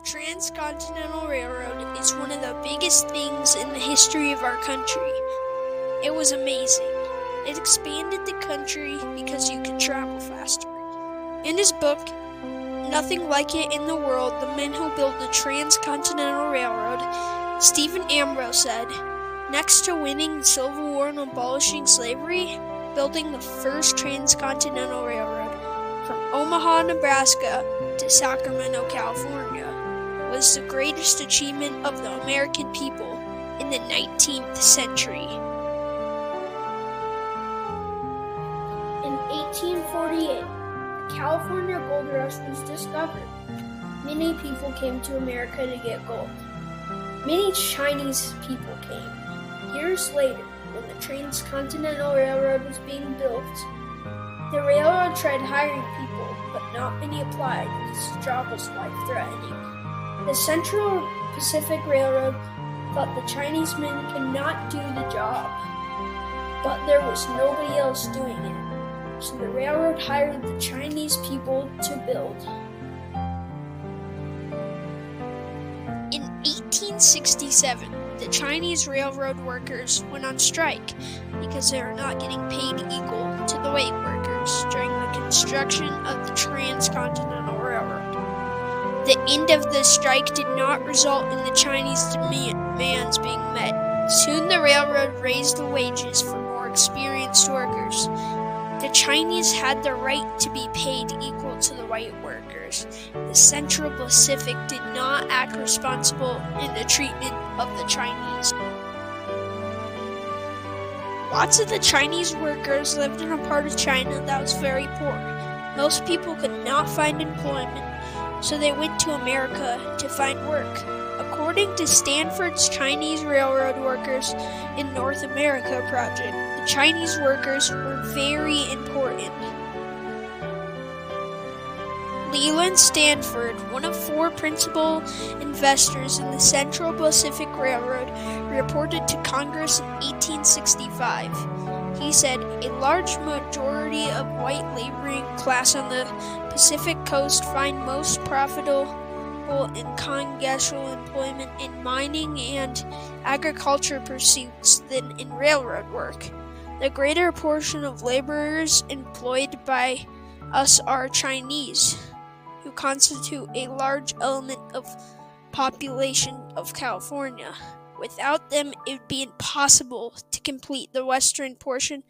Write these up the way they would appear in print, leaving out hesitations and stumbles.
The Transcontinental Railroad is one of the biggest things in the history of our country. It was amazing. It expanded the country because you could travel faster. In his book, Nothing Like It in the World, The Men Who Built the Transcontinental Railroad, Stephen Ambrose said, next to winning the Civil War and abolishing slavery, building the first transcontinental railroad from Omaha, Nebraska to Sacramento, California, was the greatest achievement of the American people in the 19th century. In 1848, the California Gold Rush was discovered. Many people came to America to get gold. Many Chinese people came. Years later, when the Transcontinental Railroad was being built, the railroad tried hiring people, but not many applied because the job was life-threatening. The Central Pacific Railroad thought the Chinese men could not do the job, but there was nobody else doing it, so the railroad hired the Chinese people to build. In 1867, the Chinese railroad workers went on strike because they were not getting paid equal to the white workers during the construction of the Transcontinental Railroad. The end of the strike did not result in the Chinese demands being met. Soon the railroad raised the wages for more experienced workers. The Chinese had the right to be paid equal to the white workers. The Central Pacific did not act responsible in the treatment of the Chinese. Lots of the Chinese workers lived in a part of China that was very poor. Most people could not find employment, so they went to America to find work. According to Stanford's Chinese Railroad Workers in North America project, the Chinese workers were very important. Leland Stanford, one of four principal investors in the Central Pacific Railroad, reported to Congress in 1865. He said, a large majority of white laboring class on the Pacific coast find most profitable and congressional employment in mining and agriculture pursuits than in railroad work. The greater portion of laborers employed by us are Chinese, who constitute a large element of population of California. Without them, it would be impossible to complete the western portion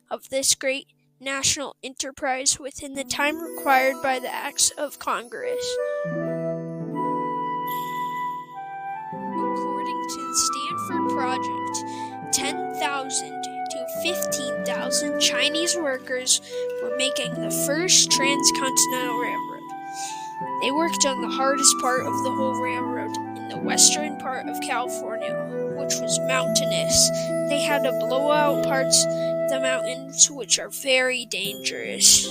of this great national enterprise within the time required by the acts of Congress. According to the Stanford Project, 10,000 to 15,000 Chinese workers were making the first transcontinental railroad. They worked on the hardest part of the whole railroad, in the western part of California, which was mountainous. They had to blow out parts of the mountains, which are very dangerous.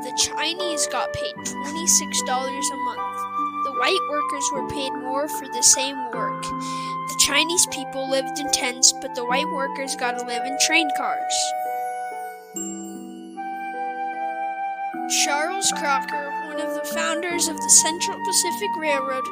The Chinese got paid $26 a month. The white workers were paid more for the same work. The Chinese people lived in tents, but the white workers got to live in train cars. Charles Crocker, one of the founders of the Central Pacific Railroad,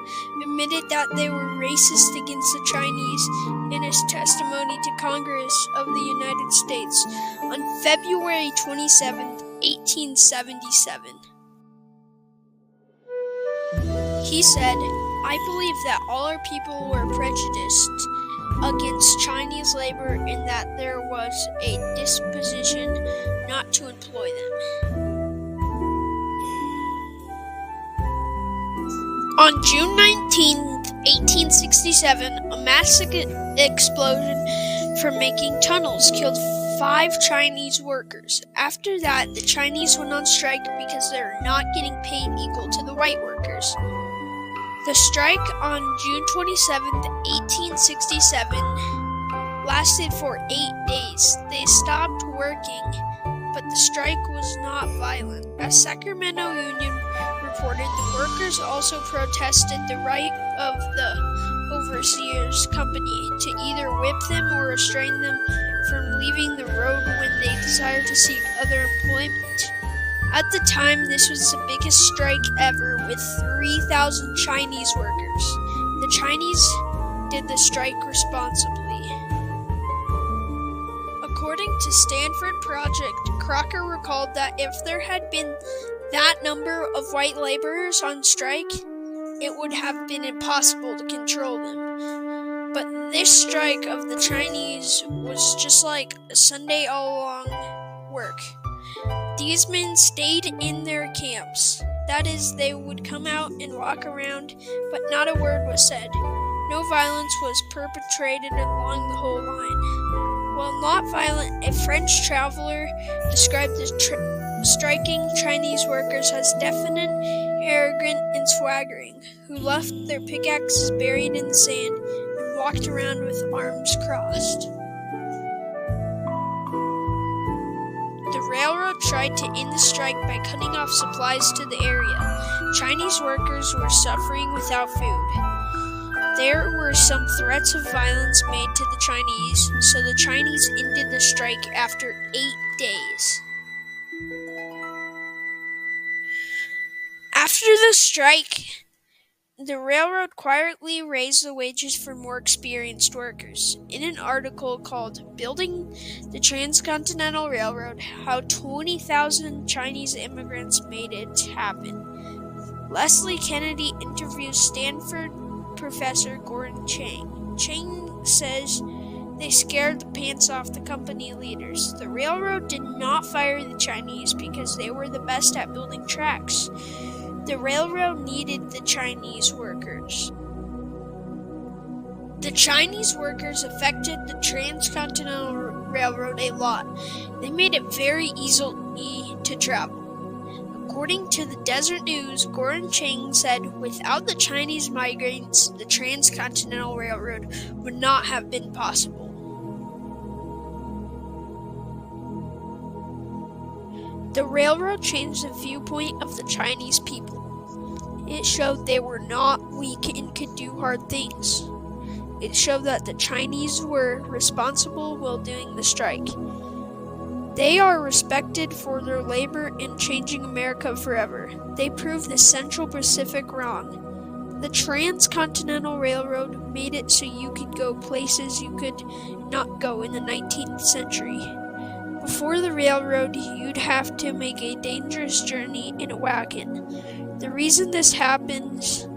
admitted that they were racist against the Chinese in his testimony to Congress of the United States on February 27, 1877. He said, I believe that all our people were prejudiced against Chinese labor and that there was a disposition not to employ them. On June 19, 1867, a massive explosion from making tunnels killed 5 Chinese workers. After that, the Chinese went on strike because they were not getting paid equal to the white workers. The strike on June 27, 1867, lasted for 8 days. They stopped working, but the strike was not violent. A Sacramento union reported the workers also protested the right of the overseers company to either whip them or restrain them from leaving the road when they desired to seek other employment. At the time, this was the biggest strike ever, with 3,000 Chinese workers. The Chinese did the strike responsibly. According to Stanford Project, Crocker recalled that if there had been that number of white laborers on strike, it would have been impossible to control them. But this strike of the Chinese was just like a Sunday all-along work. These men stayed in their camps. That is, they would come out and walk around, but not a word was said. No violence was perpetrated along the whole line. While not violent, a French traveler described the striking Chinese workers as defiant, arrogant, and swaggering, who left their pickaxes buried in the sand and walked around with arms crossed. The railroad tried to end the strike by cutting off supplies to the area. Chinese workers were suffering without food. There were some threats of violence made to the Chinese, so the Chinese ended the strike after 8 days. After the strike, the railroad quietly raised the wages for more experienced workers. In an article called "Building the Transcontinental Railroad: How 20,000 Chinese Immigrants Made It Happen," Leslie Kennedy interviews Stanford professor Gordon Chang. Chang says they scared the pants off the company leaders. The railroad did not fire the Chinese because they were the best at building tracks. The railroad needed the Chinese workers. The Chinese workers affected the Transcontinental Railroad a lot. They made it very easy to travel. According to the Desert News, Gordon Chang said, without the Chinese migrants, the Transcontinental Railroad would not have been possible. The railroad changed the viewpoint of the Chinese people. It showed they were not weak and could do hard things. It showed that the Chinese were responsible while doing the strike. They are respected for their labor in changing America forever. They proved the Central Pacific wrong. The Transcontinental Railroad made it so you could go places you could not go in the 19th century. Before the railroad, you'd have to make a dangerous journey in a wagon. The reason this happens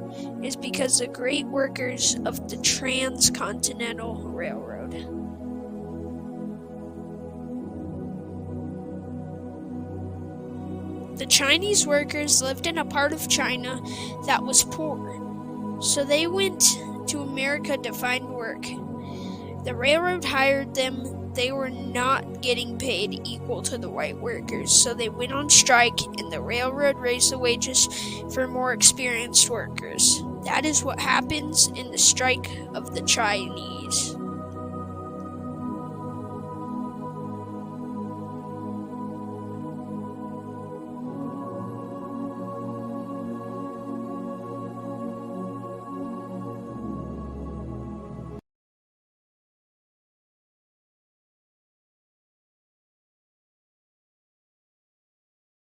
is because the great workers of the Transcontinental Railroad. The Chinese workers lived in a part of China that was poor, so they went to America to find work. The railroad hired them. They were not getting paid equal to the white workers, so they went on strike, and the railroad raised the wages for more experienced workers. That is what happens in the strike of the Chinese.